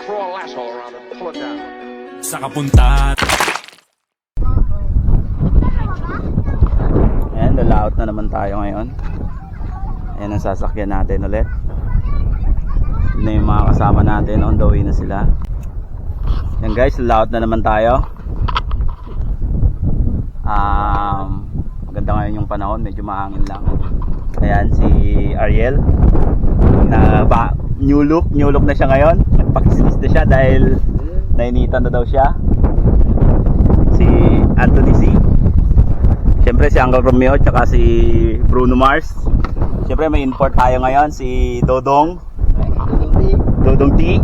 crawl asshole around and pull it down. Sa kapunta. Ayan, lalaot na naman tayo ngayon. Ayan ang sasakyan natin ulit. Yun na yung mga kasama natin, on the way na sila. Ayan guys, lalaot na naman tayo. Maganda ngayon yung panahon, medyo mahangin lang. Ayan si Ariel na new look na siya ngayon. Nagpakismis na siya dahil nainitan na daw siya. Si Anthony C, siyempre si Uncle Romeo, tsaka si Bruno Mars. Siyempre may import tayo ngayon, si Dodong T.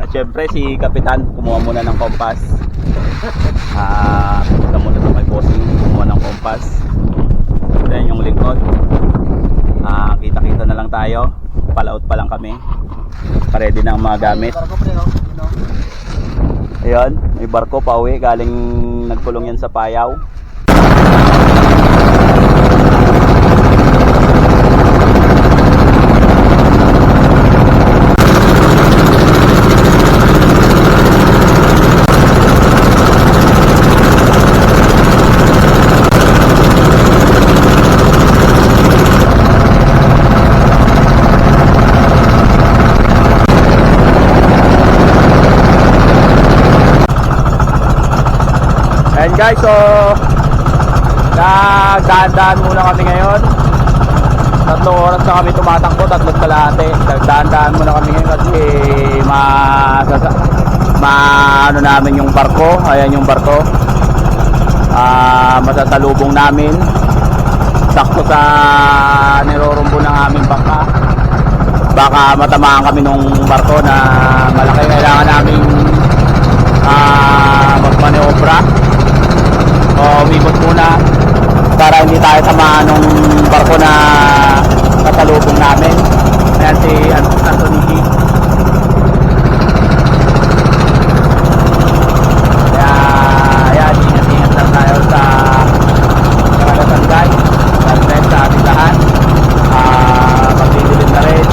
At siyempre si Kapitan, kumuha muna ng kompas. Punta muna sa may bossing, kumuha ng kompas. Then yung lingkod, kita-kita na lang tayo. Palaut pa lang kami, ready na ang mga gamit. Ayun, may barko pa uwi, galing nagkulong yan sa Payaw. And guys, so nagdaan-daan muna kami ngayon. 3 oras na kami tumatakbo, 3 kalahati. Nagdaan-daan muna kami ngayon kasi ano namin yung barko. Ayan yung barko, matatalubong namin sakto sa nirorumbo ng aming bangka. Baka matamaan kami nung barko na malaki. Kailangan namin magmaniobra o umikot muna para hindi tayo tamaan ng barko na katalubong namin. Ayan si Anthony G. Kaya ayan, ingat-ingat lang tayo sa karagatan guys. God bless sa ating lahat. Magdidilim na rin.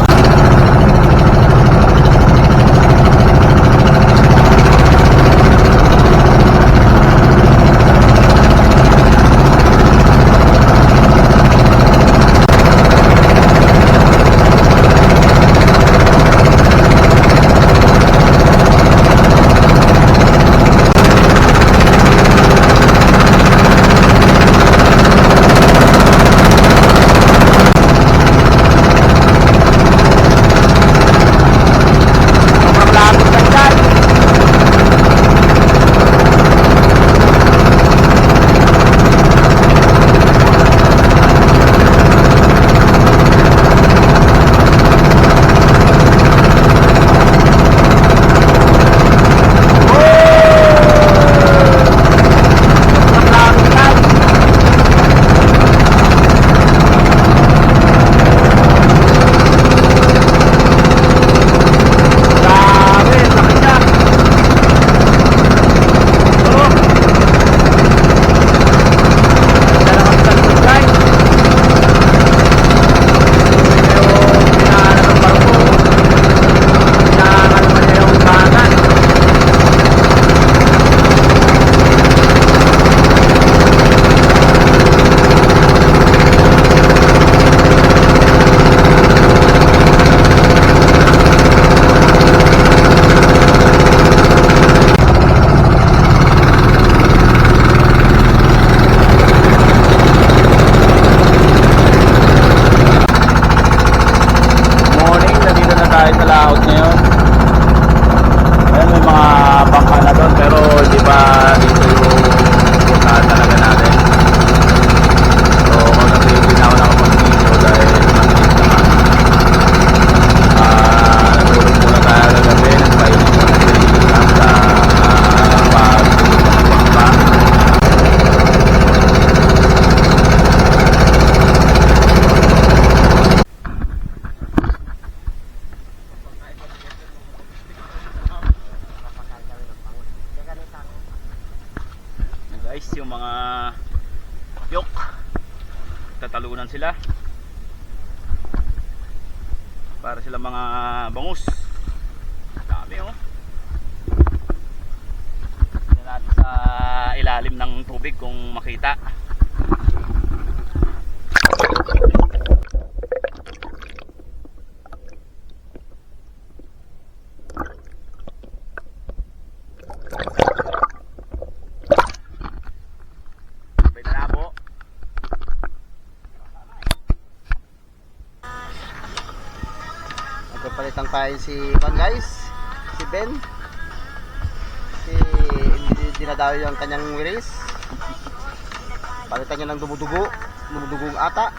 Guys, yung mga yok, tatalunan sila para sila mga bangus. Dami oh. kong makita. Palitan tayo si Juan guys, si Ben, si hindi dinadayo yung kanyang wiris. Palitan niya ng dumudugong ata.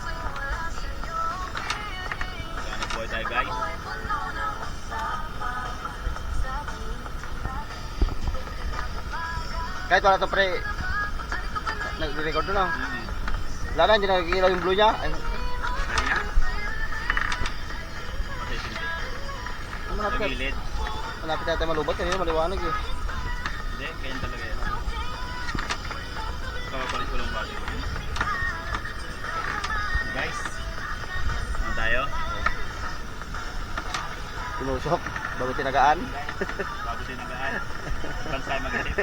Ano po tayo guys? Kahit wala ito pre, nag-record na. Wala na, hindi nagigilaw yung blue niya. Ay, malapit natin malubot, kanina maliwanag eh. Hindi, ganyan talaga yan. Kapapalit ko lang bago. Guys, ano tayo? Tinusok, bago tinagaan. Bago tinagaan. Bansay mag-isip.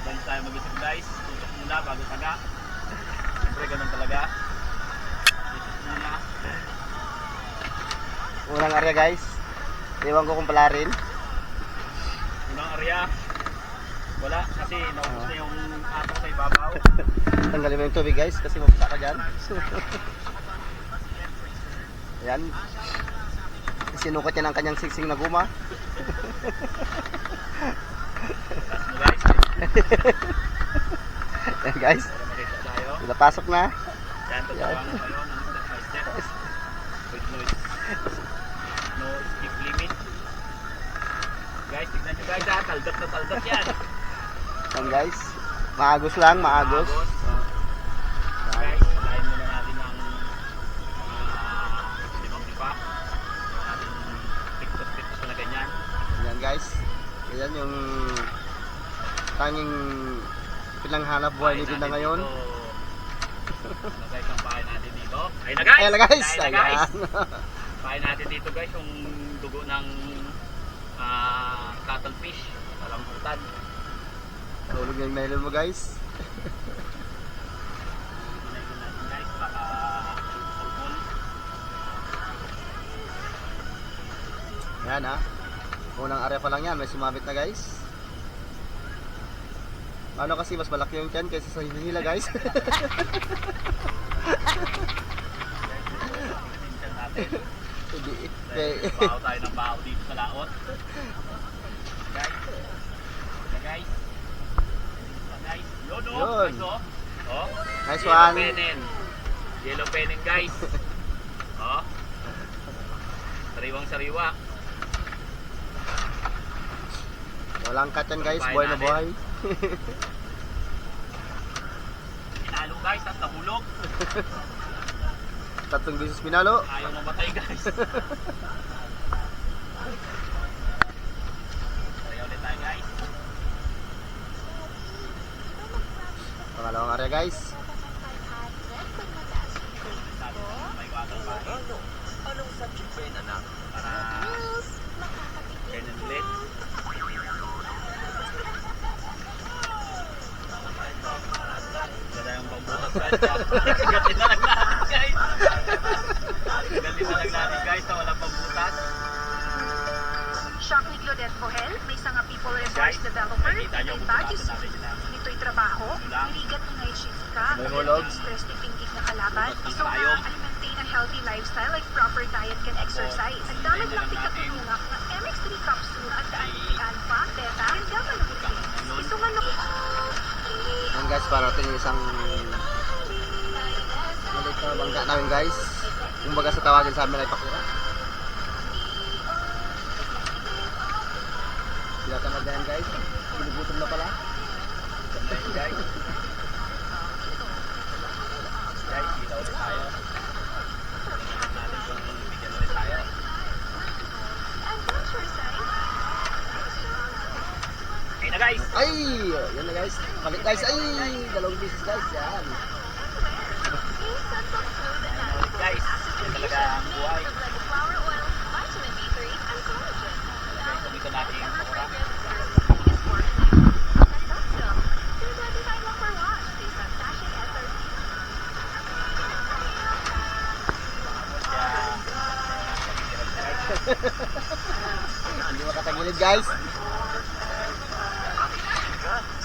Bansay mag-isip guys. Tutok muna bago taga. Siyempre ganun talaga. Tutok muna. Unang area guys, iwan ko kung pala rin. Unang area, wala kasi naubos na yung ato sa ibabaw. Tanggalin mo yung tubig guys kasi mapasa ka dyan. Ayan, sinukot niya ng kanyang siksing na guma. Last mo guys. Ayan guys, Para makita tayo. napasok na. Yan, tatawangan tayo ng step by step. With no skip limit. Guys, tignan nyo guys ha, taldat na taldat yan. Ayan guys, maagos lang, maagos. Guys, palain muna natin ng limang pipa. Natin pictos na ganyan. Ayan guys, ayan yung tanging pinanghanap buhay ni Binda ngayon. Ano guys ang pahay natin dito? Ayun na guys! Ayan na guys! Ayun na guys! Ayan. Pahay natin dito guys yung dugo ng cuttlefish. Talamputan. Tulog yung nylon mo guys. Ginagin natin guys baka sulpul. Ayan ha. Unang area pa lang yan, may sumabit na guys. Ano kasi mas malaki yung tiyan kaysa sa hinihila guys. Hindi. Baho tayo ng baho dito sa laot. Guys. Guys. Guys. Yun o. Yun. Guys o. Oh. Nice Yellow one. penin. Yellow penin guys. Oh. Sariwang sariwa. Walang cut yan guys, Buhay buhay na natin. buhay. Pinalo guys at nahulog. Tatlong beses pinalo. Ayaw mamatay guys. Kaya ulit tayo guys. Pangalawang area guys. Sabi ko may water pa rin. Anong subject ba yun, anak? Para ganyan ulit. Ganda yung pangbutas guys. Gatin na lang natin guys. Gatin na lang natin guys na walang pangbutas. Shock ni Claudette Bohel, may sanga people Guys, resource developer, nakikita nyo may kung Baguio punasan natin City. sila. Nito'y trabaho, Lang. niligat ng night shift ka, May hulog. stress ni pinggig na kalaban, Tapos so tayo. maintain a healthy lifestyle like proper diet and exercise. Ang damag lang pikatulungak na MX3 capsule at daan si Alpha, Beta, and Gamma nutrients. Ito nga no... Ayan guys, parating yung isang maliit na bangka namin guys. Kung baga sa tawagin sa amin ay pakura. Sila ka na guys. Pinugutom na pala. Guys. Guys, kita ulit tayo. Tingnan natin kung bigyan ulit tayo. Ayun na guys! Ay! Yan na guys. Balik guys. Ay! Dalawang beses guys. Yan. Guys, yan talaga ang buhay. Guys, kumita natin yung pakura. Hindi makatagilid guys.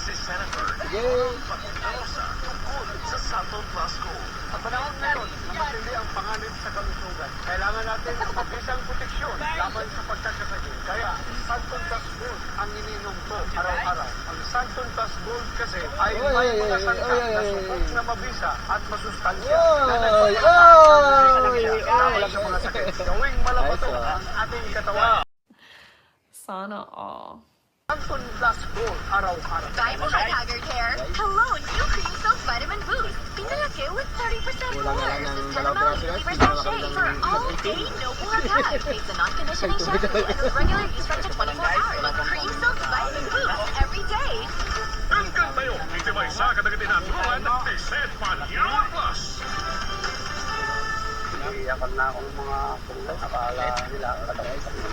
Si Senator Sige. Pagkakarosa tungkol sa Santon Plus Gold. Sa panahon ngayon na matindi ang panganib sa kalusugan, kailangan natin ng mabisang proteksyon laban sa pagkakasakit. Kaya, Santon Plus Gold ang ininom ko araw-araw. Ang Santon Plus Gold kasi ay Oy, may oy, mga oy, sangkap oy, na oy, supot oy. na mabisa at masustansya Oy, na oy, laban sa mga sakit. Gawing malabato Nice, ang ating katawan. Sana all. Santon Plus Gold araw-araw. Bye mo haggard hair. Hello, new Cream Silk Vitamin Boost. Pinalaki with 30% Kulang more. na lang ng Cinnamalloy dalawang piraso, guys. flavor Hindi na sachet for makakita all ng day, no buhagad. Face the non-conditioning shampoo and with regular use for up to 24 hours. Cream Silk Vitamin Boost every day. Hanggang tayo, iti may sa kadagatinan ni Seth Panyo Plus. Iyakan na akong mga kung akala nila.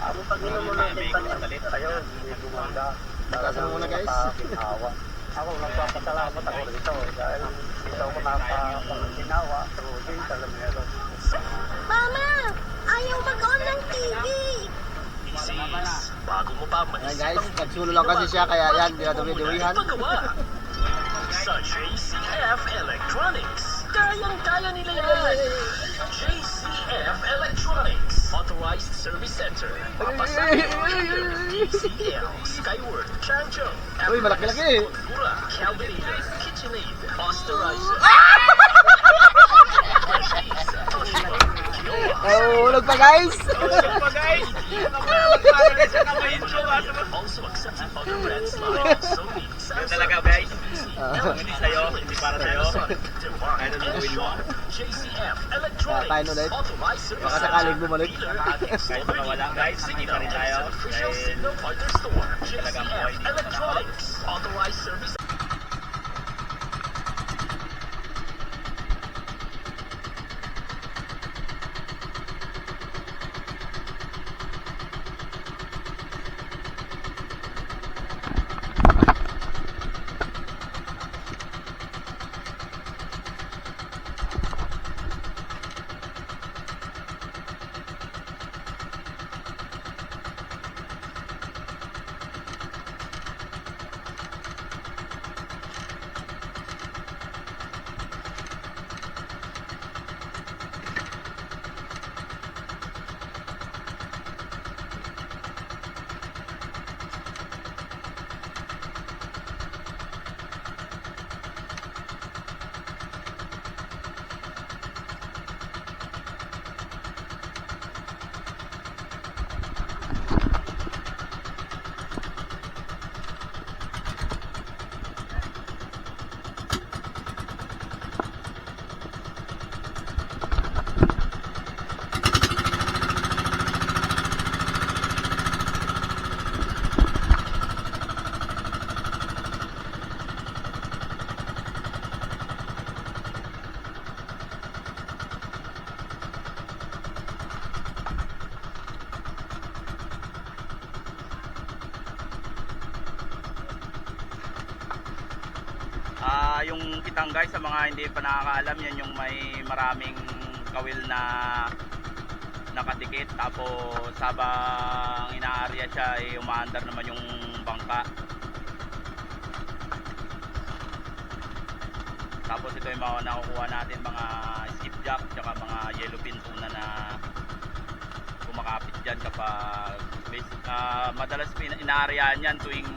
Ako pag-inom mo natin palit kayo, hindi gumanda. Tatasan mo muna, guys. Awa. Ako nagpapasalamat ako rito dahil dito ako napapaginawa sa Rudi, sa Lamero. Mama, ayaw mag-on ng TV. Sis, bago mo pa Ayan maisip guys, ang nagsulo lang kasi siya kaya yan, dinadumi-dumihan. ipagawa. Sa JCF Electronics, kayang-kaya nila yan. JCF Electronics, Authorized Service Center. Papasahin JCL, Skyward, Changchun, Uy, malaki-laki. Gura, Calvinator, KitchenAid, Posterizer. Oh, ulog pa guys. Also accepting other brands like Sony, Samsung, guys. hindi sa'yo, hindi para sa'yo. Kahit ano gawin mo. JCF Tayo Electronics, ulit. authorized service Baka sakaling bumalik. Kahit makawala guys, hindi pa rin tayo. official Dahil signal partner store. talagang JCF buhay dito sa Electronics, authorized service. Yung kitang guys, sa mga hindi pa nakakaalam, yan yung may maraming kawil na nakatikit, tapos habang inaarya siya ay umaandar naman yung bangka. Tapos ito yung mga nakukuha natin, mga skipjack tsaka mga yellowfin tuna na kumakapit dyan kapag madalas inaaryahan yan tuwing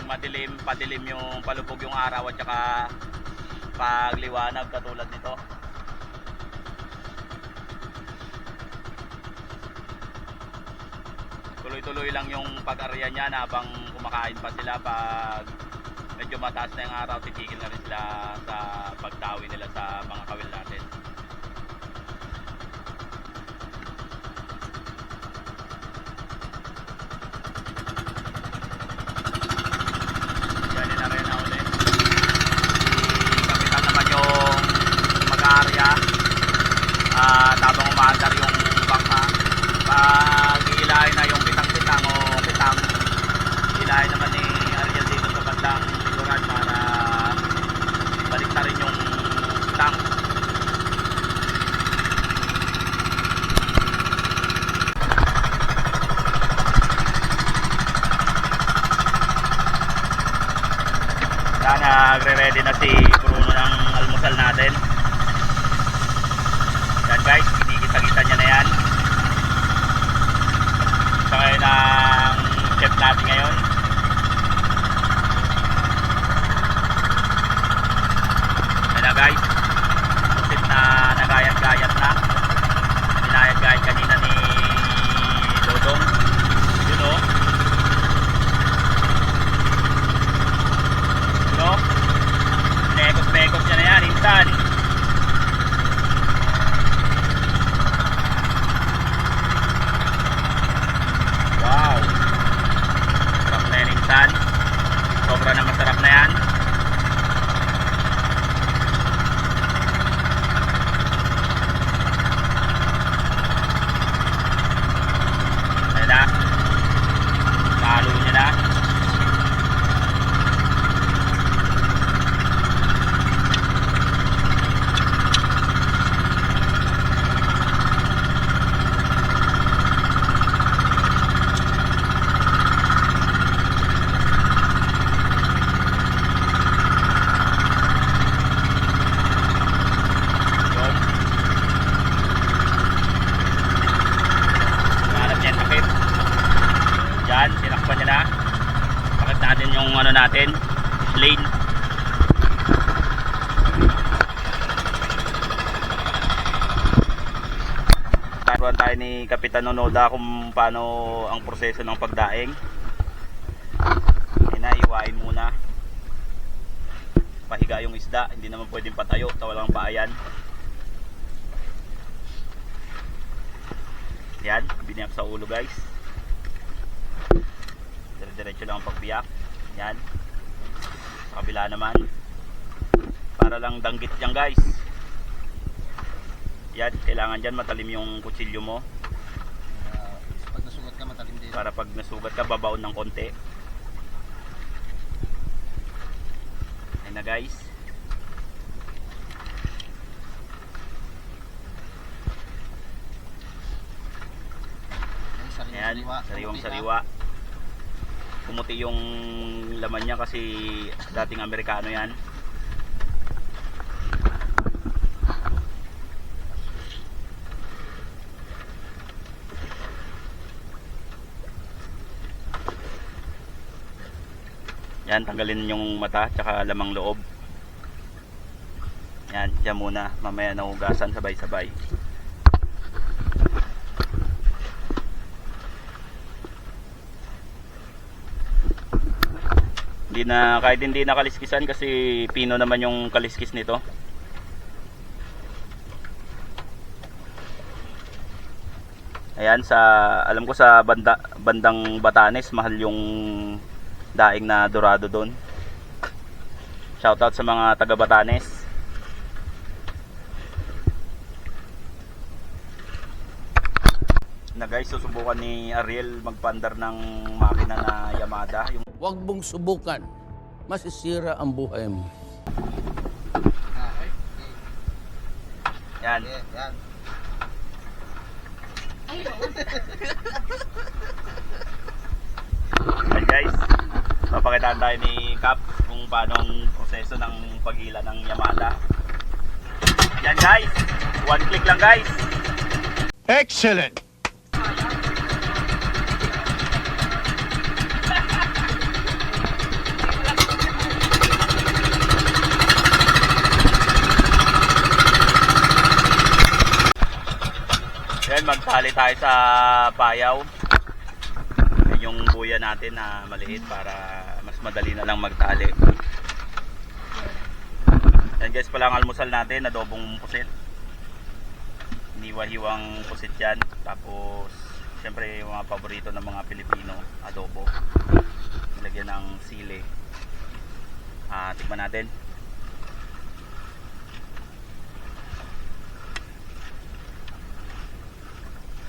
madilim, padilim yung palubog yung araw at saka pagliwanag katulad nito. Tuloy-tuloy lang yung pag-arya niya habang kumakain pa sila. Pag medyo mataas na yung araw, titigil na rin sila sa pagdawi nila sa mga kawil natin. Yan na rin na ulit. Kapitan naman yung mag-aarya habang umaandar yung bangka. Pag iilahin na yung pitang-pitang o pitang, iilahin naman ni Ariel dito sa bandang likuran para balik na rin yung pitang. nagre-ready na si Bruno ng almusal natin. Yan guys, kinikita-kita niya na yan. Sa ngayon ang chef natin ngayon. Yan na guys, pusit na nagayat-gayat na. Dinayat-gayat kanina ni Dodong. Yun o. No? Mekos-mekos niya na yan, instant. Wow. Sarap na yan, instant. Sobra na masarap na yan. Ayan na. Lalo niya na. Yan, sinakpan niya na. Pakit natin yung ano natin, lane. Taruan tayo ni Kapitan Nonoda kung paano ang proseso ng pagdaing. Iwain muna. Pahiga yung isda, hindi naman pwedeng patayo, walang paayan. Yan, biniyak sa ulo guys. Diretso lang ang pagbiyak. Yan. Sa kabila naman. Para lang danggit yan guys. Yan, kailangan dyan matalim yung kutsilyo mo. Pag nasugat ka, matalim din. Para pag nasugat ka, babaon ng konti. Ayun na guys. Ayan, sariwang sariwa. Pumuti yung laman niya kasi dating Amerikano yan. Yan, tanggalin yung mata tsaka lamang loob. Yan, dyan muna. Mamaya nahugasan sabay-sabay. Kahit hindi nakaliskisan kasi pino naman yung kaliskis nito. Ayan, alam ko sa bandang Batanes mahal yung daing na dorado doon. Shoutout sa mga taga Batanes. Na guys, susubukan ni Ariel magpandar ng makina na Yamada. Huwag mong subukan. Masisira ang buhay mo. Yan. Yan. Yan guys. Papakitaan tayo ni Cap kung paano ang proseso ng paghila ng Yamada. Yan guys. One click lang guys. Excellent! Yan, magtali tayo sa payaw. Yan yung buya natin na maliit para mas madali na lang magtali. Yan guys, pala ang almusal natin, adobong pusit. Hiniwa-hiwang pusit yan. Tapos, syempre yung mga paborito ng mga Pilipino, adobo. Nilagyan ng sili. Tikman natin.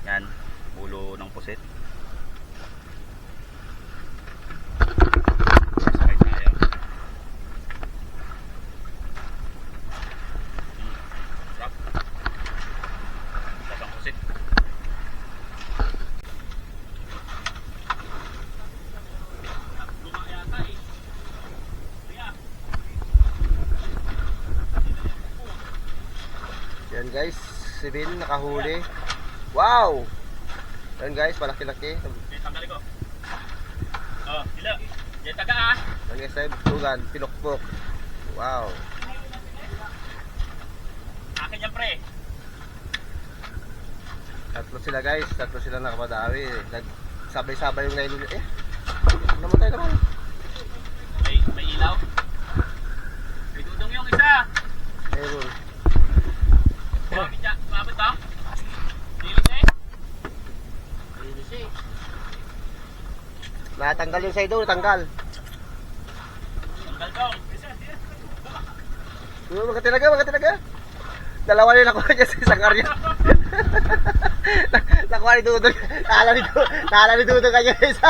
Yan, ulo ng pusit. Sakay tayo. Sarap. Sarap ang pusit. Yan guys, si Bin nakahuli. Wow! Yan guys, malaki-laki. Tanggalin ko. Oh, sila. Yan taga ah. Yan guys, ay bustugan, pinukpok. Wow! Akin yan pre. Tatlo sila guys, tatlo sila nakapadawi. Nagsabay-sabay yung nylon. Namatay naman. May ilaw. May dudong yung isa. Ayun. Mabot ba? Lilis eh? Lilis eh. Natanggal yung side natanggal. Tanggal dong. Magkatinaga. Dalawa na nakuha niya sa isang area. Nakuha ni Dudong. Nala ni Dudong kanya isa.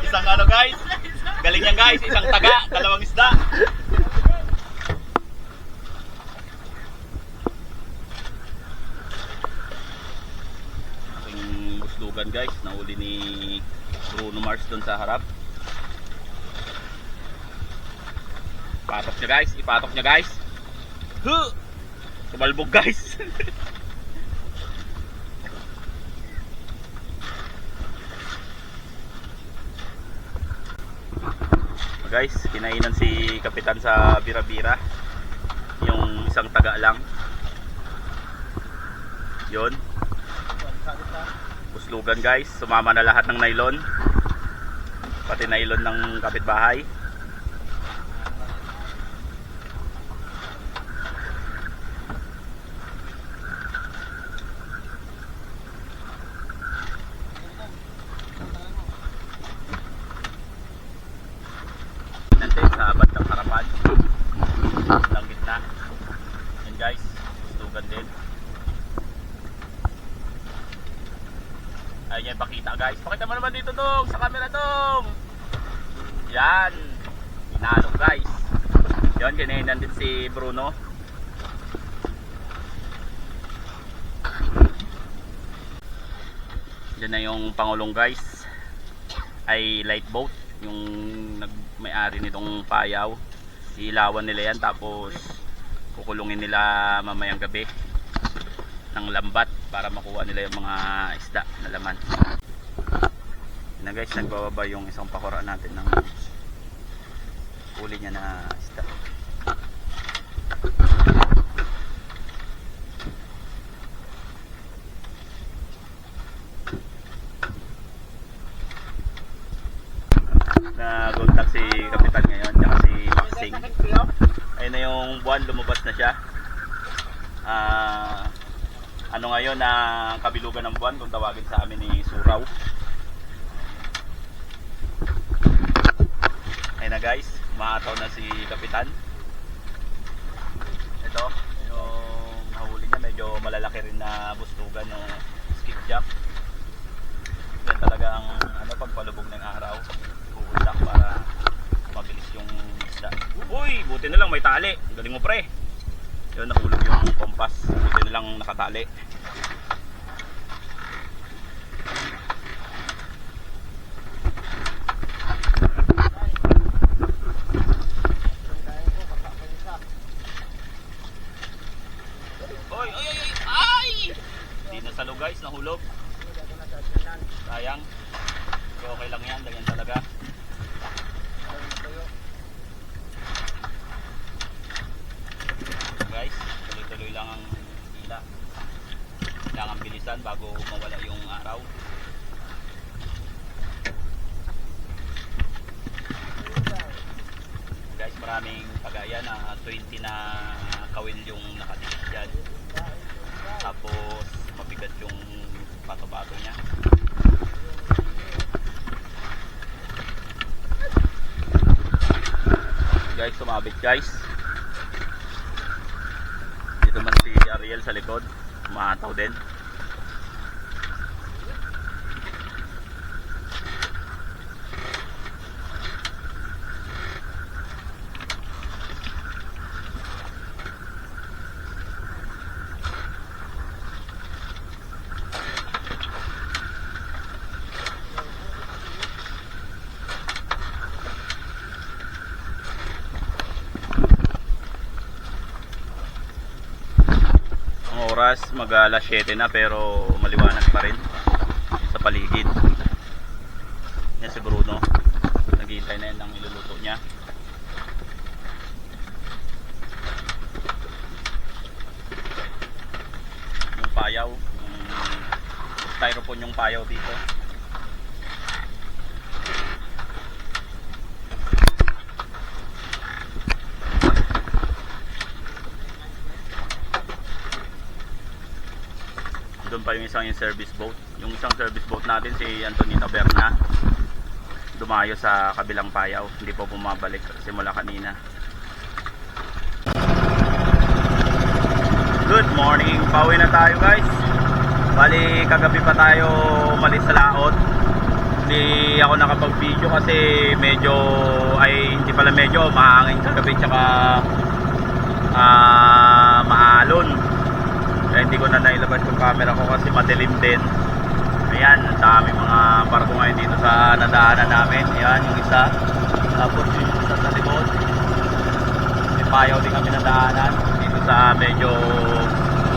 Isang ano guys. Galing yan guys. Isang taga. Dalawang isda. Aking buslugan guys. Nahuli ni Bruno Mars doon sa harap. Ipatok niya guys. Sumalbog guys. Guys, kinainan si Kapitan sa bira-bira. Yung isang taga lang. Yun. Buslugan guys, sumama na lahat ng nylon. Pati nylon ng kapitbahay. Natin sa bandang harapan. Lang gitna. Yan guys, buslugan din. Ayun yan, pakita guys. Pakita mo naman dito dong, sa camera dong. Yan. Pinalo guys. Yan, kinainan din si Bruno. Yan na yung pangulong guys. Ay light boat. Yung may-ari nitong payaw. Ilawan nila yan, tapos kukulungin nila mamayang gabi ng lambat para makuha nila yung mga isda na laman. Yun na guys, nagbababa yung isang pakura natin ng huli niya na isda. Nag-contact si Kapitan ngayon tsaka si Maxing. Ayun na yung buwan, lumabas na siya. Ano ngayon na kabilugan ng buwan kung tawagin sa amin ni Suraw. Ayun na guys, maataw na si Kapitan. Ito yung nahuli niya, medyo malalaki rin na buslugan o skipjack. Yan talaga ang ano, pagpalubog ng araw, huhuldak para mabilis yung isda. Uy, buti na lang may tali. Galing mo pre. Yun, nahulog yung kompas. Buti na lang nakatali. Oy, oy, oy, oy! Ay! Hindi nasalo guys, nahulog. Sayang. Pero okay lang yan, ganyan talaga. Guys, tuloy-tuloy lang ang hila. Kailangan bilisan bago mawala yung araw. Guys, maraming pagaya na 20 na kawil yung nakatikit dyan. Tapos mabigat yung pato-bato niya. Guys, sumabit guys. Dito man si Ariel sa likod, umataw din. oras, mag alas 7 na pero maliwanag pa rin sa paligid. Yan si Bruno. Naghihintay na yan ng iluluto niya. Yung payaw. Styrofoam yung payaw dito. Doon pa yung isang yung service boat. Yung isang service boat natin si Antonino Berna. Dumayo sa kabilang payaw. Hindi po bumabalik simula kanina. Good morning. Pauwi na tayo guys. Bali kagabi pa tayo umalis sa laot. Hindi ako nakapag-video kasi medyo hindi pala medyo mahangin kagabi tsaka maalon. Kaya hindi ko na nailabas yung camera ko kasi madilim din. Ayan, ang dami mga barko ngayon dito sa nadaanan namin. Ayan, yung isa. Tapos yung isa sa likod. May payaw din kami nadaanan. Dito sa medyo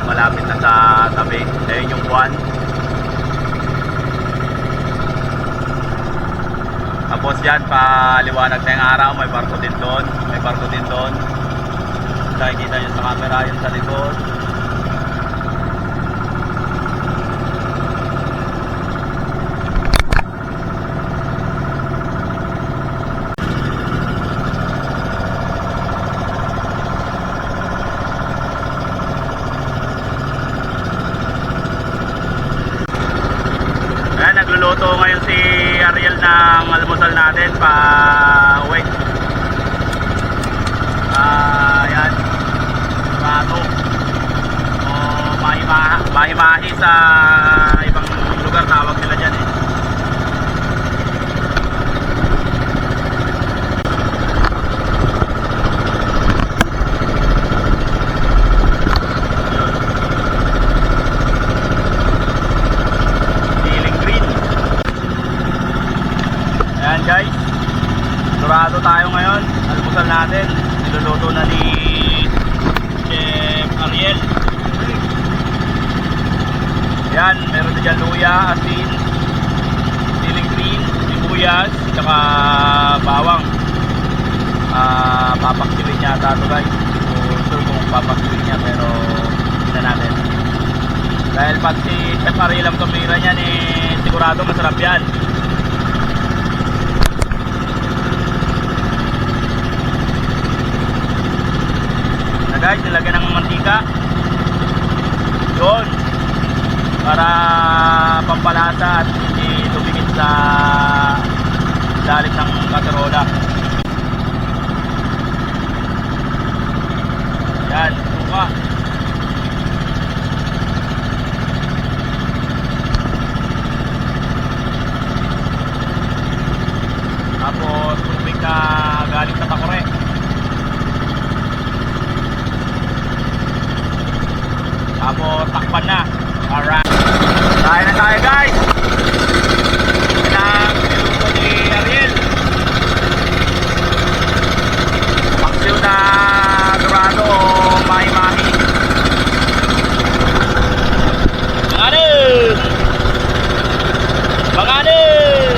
malapit na sa tabi. Ayan yung buwan. Tapos yan, paliwanag na yung araw. May barko din doon. May barko din doon. Nakikita nyo sa camera yun sa likod. Nagluluto ngayon si Ariel ng almusal natin pa uwi. Ayan, pato o mahimahi sa ibang lugar tawag nila dyan eh. Guys, surado tayo ngayon. Almusal natin niluluto na ni Chef Ariel. Yan, meron na dyan luya, asin, siling green, sibuyas, tsaka bawang. Papaksilin niya ito guys. So, kung papaksilin niya pero hindi natin. Dahil pag si Chef Ariel ang tumira niyan sigurado masarap yan. Guys, nilagyan ng mantika yun para pampalasa at hindi tumingin sa dalit ng kaserola. Yan, suka. Tapos tubig na galing sa takore. Tapos takpan na. Alright. Kain na tayo guys. Yan ang niluto ni Ariel. Paksiw na dorado o mahi-mahi. Banganin! Banganin!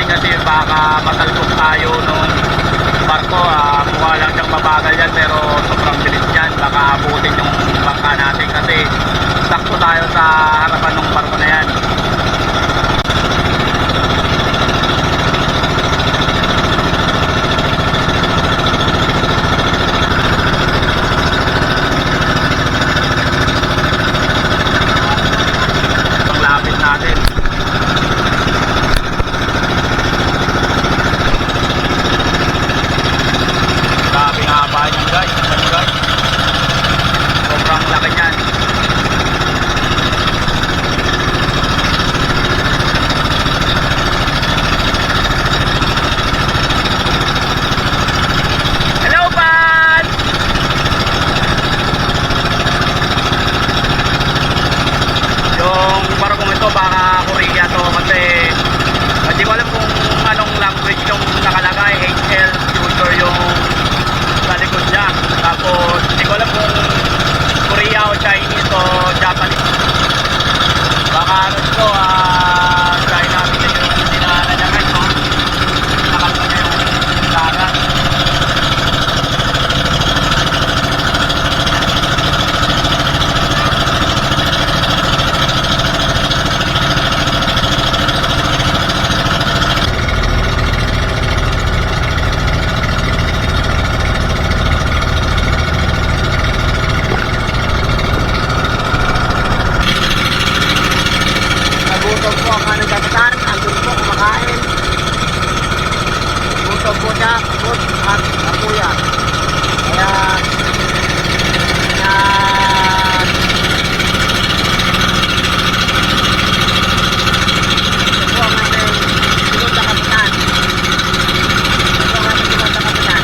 kasi baka matalbog tayo nung barko. Mukha lang siyang mabagal yan pero sobrang bilis yan, baka abutin yung bangka natin kasi sakto tayo sa harapan ng barko na yan. Ang lapit natin. Grabe nga ba yun guys, sobrang laki niyan. Hello pan! Yung barkong ito baka Korea to kasi hindi ko alam kung anong language yung nakalagay, HL future yung sa likod niya. Tapos hindi ko alam kung Korea o Chinese o Japanese. Baka ano ito, China yun yung dinaanan niya guys, no? Nakalma niya yung dagat. Nagutom po ang aming kapitan. Andun po kumakain. Nagutom po siya. Food at kapuya. Kaya ito po ang aming sunod na kapitan. Ito po ang aming sunod na kapitan.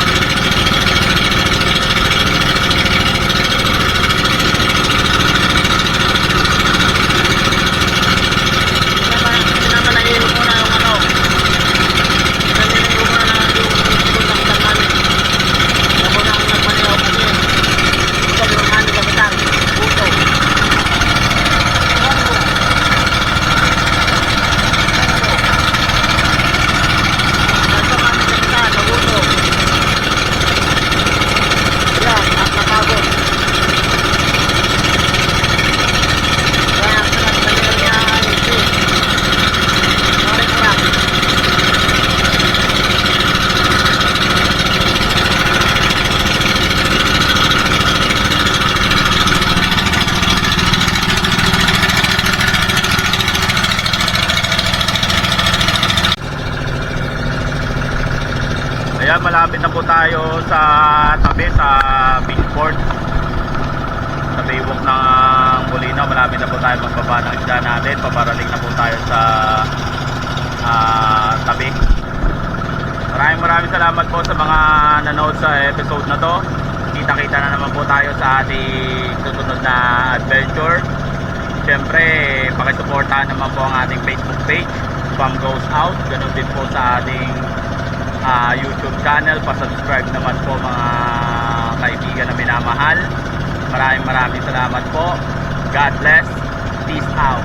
Pinamalayo muna yung ano. Pinamalayo muna na yung sunod na kapitan namin. Ako na ang nagmaniyaw kasi. Ito yung aming kapitan. Puto. Ito ang aming kapitan. Naguto. Yan, at napagod. Kaya ang sarap na niya ay ito. Marek-rak. Ayan, malapit na po tayo sa tabi sa Beachport, sa Baywalk ng Bulinaw. Malapit na po tayo magbaba ng isda natin. Pabaraling na po tayo sa tabi. Maraming salamat po sa mga nanood sa episode na to. Kita-kita na naman po tayo sa ating susunod na adventure. Siyempre, pakisuportahan naman po ang ating Facebook page, Spam Goes Out. Ganun din po sa ating YouTube channel. Pa-subscribe naman po mga kaibigan na minamahal. Maraming salamat po. God bless. Peace out.